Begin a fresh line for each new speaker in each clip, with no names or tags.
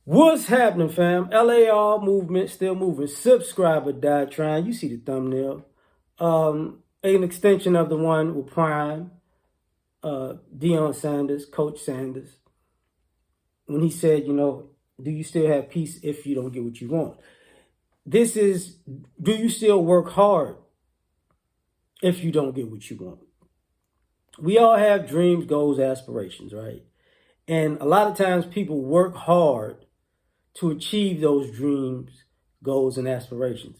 What's happening, fam? L.A.R movement still moving. Subscriber died trying. You see the thumbnail. An extension of the one with Prime, Deion Sanders, Coach Sanders, when he said, do you still have peace if you don't get what you want? This is, do you still work hard if you don't get what you want? We all have dreams, goals, aspirations, right? And a lot of times people work hard to achieve those dreams, goals, and aspirations.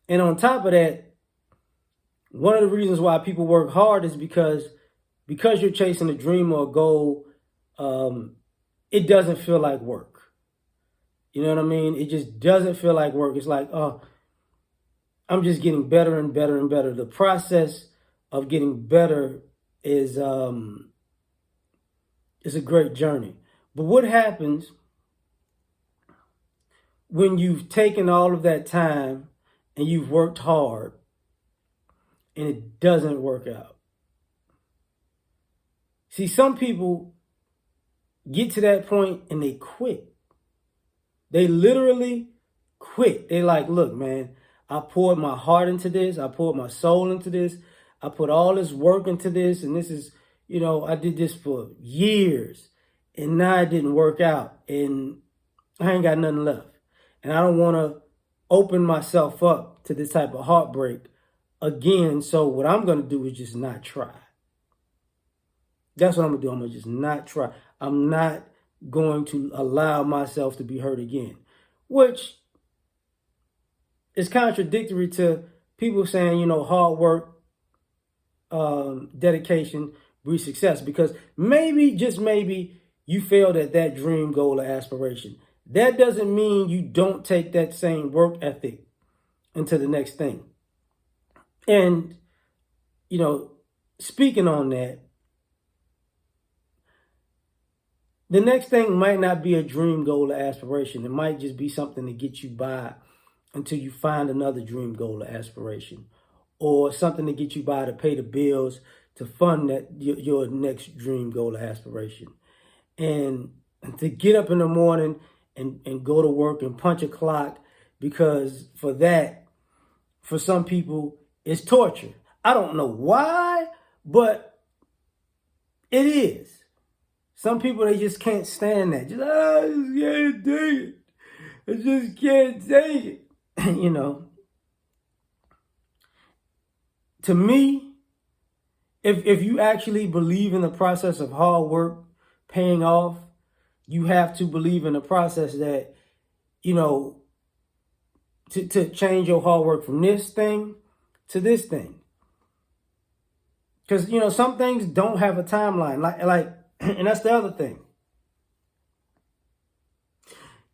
And on top of that, one of the reasons why people work hard is because you're chasing a dream or a goal, it doesn't feel like work. You know what I mean? It just doesn't feel like work. It's like, oh, I'm just getting better and better and better. The process of getting better is a great journey. But what happens when you've taken all of that time and you've worked hard and it doesn't work out? See, some people get to that point and they quit. They literally quit. They like, look, man, I poured my heart into this. I poured my soul into this. I put all this work into this. And this is, I did this for years. And now it didn't work out. And I ain't got nothing left. And I don't want to open myself up to this type of heartbreak again. So what I'm going to do is just not try. That's what I'm going to do. I'm going to just not try. I'm not going to allow myself to be hurt again, which is contradictory to people saying, hard work, dedication, breeds success. Because maybe, just maybe, you failed at that dream, goal, or aspiration. That doesn't mean you don't take that same work ethic into the next thing. And, speaking on that, the next thing might not be a dream, goal, or aspiration. It might just be something to get you by until you find another dream, goal, or aspiration. Or something to get you by to pay the bills, to fund that your next dream, goal, or aspiration. And to get up in the morning and go to work and punch a clock, because for some people, it's torture. I don't know why, but it is. Some people, they just can't stand that. I just can't take it. I just can't take it. To me, if you actually believe in the process of hard work paying off, you have to believe in the process that, to change your hard work from this thing to this thing. Because, some things don't have a timeline. Like, and that's the other thing.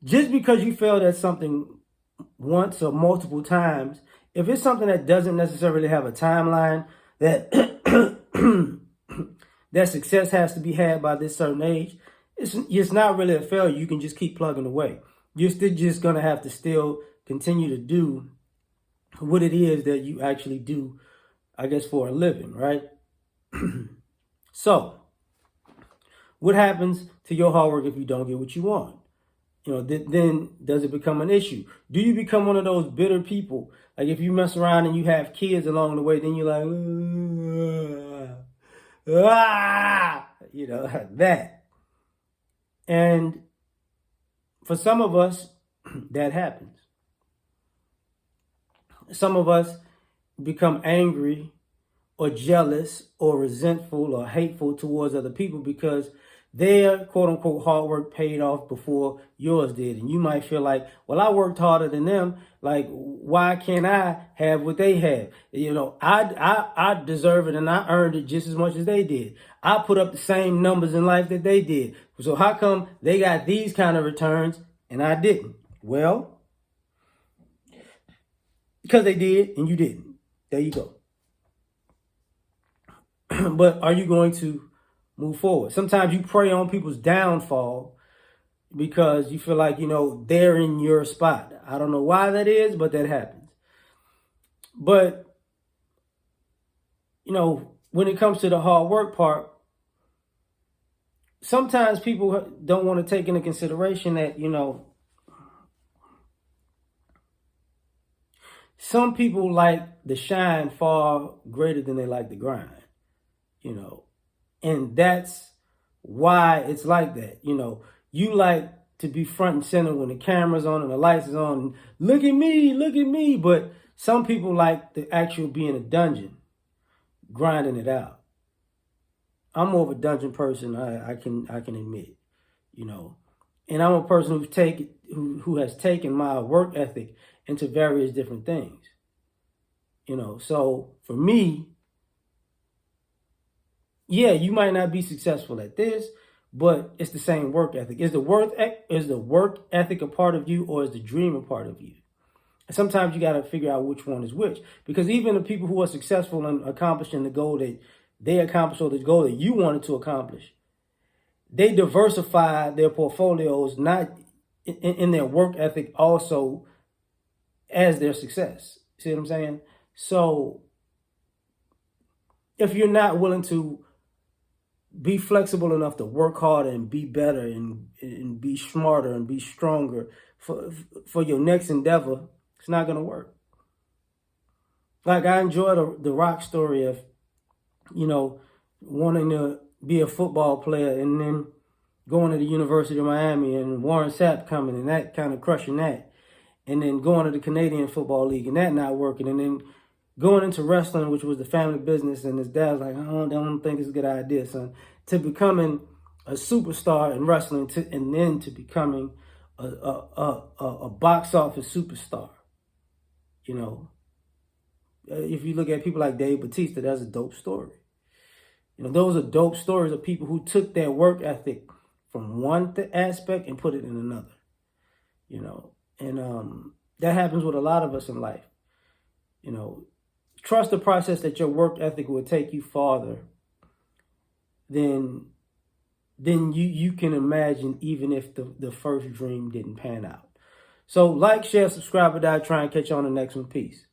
Just because you failed at something once or multiple times, if it's something that doesn't necessarily have a timeline, that that success has to be had by this certain age, it's not really a failure. You can just keep plugging away. You're still just going to have to still continue to do what it is that you actually do, I guess, for a living, right? So, what happens to your hard work if you don't get what you want? Then does it become an issue? Do you become one of those bitter people? Like if you mess around and you have kids along the way, then you're like, that. And for some of us, that happens. Some of us become angry or jealous or resentful or hateful towards other people because their quote unquote hard work paid off before yours did. And you might feel like, well, I worked harder than them. Like, why can't I have what they have? I deserve it and I earned it just as much as they did. I put up the same numbers in life that they did. So how come they got these kind of returns and I didn't? Well, because they did and you didn't. There you go. But are you going to move forward? Sometimes you prey on people's downfall because you feel like, they're in your spot. I don't know why that is, but that happens. But, when it comes to the hard work part, sometimes people don't want to take into consideration that, some people like the shine far greater than they like the grind, you know, and that's why it's like that. You like to be front and center when the camera's on and the lights is on. And look at me, look at me. But some people like the actual be in a dungeon, grinding it out. I'm more of a dungeon person. I can admit, and I'm a person who has taken my work ethic into various different things. So for me, yeah, you might not be successful at this, but it's the same work ethic. Is the work ethic a part of you, or is the dream a part of you? And sometimes you got to figure out which one is which, because even the people who are successful in accomplishing the goal that they accomplished, or the goal that you wanted to accomplish, they diversify their portfolios, not in their work ethic, also as their success. See what I'm saying? So if you're not willing to be flexible enough to work harder and be better and be smarter and be stronger for your next endeavor, it's not going to work. Like, I enjoy the Rock story of, wanting to be a football player and then going to the University of Miami and Warren Sapp coming and that kind of crushing that. And then going to the Canadian Football League and that not working. And then going into wrestling, which was the family business, and his dad was like, I don't think it's a good idea, son. To becoming a superstar in wrestling, and then to becoming a box office superstar. If you look at people like Dave Bautista, that's a dope story. Those are dope stories of people who took their work ethic from one aspect and put it in another. And that happens with a lot of us in life. Trust the process that your work ethic will take you farther than you can imagine, even if the first dream didn't pan out. So like, share, subscribe, or die. Try and catch you on the next one. Peace.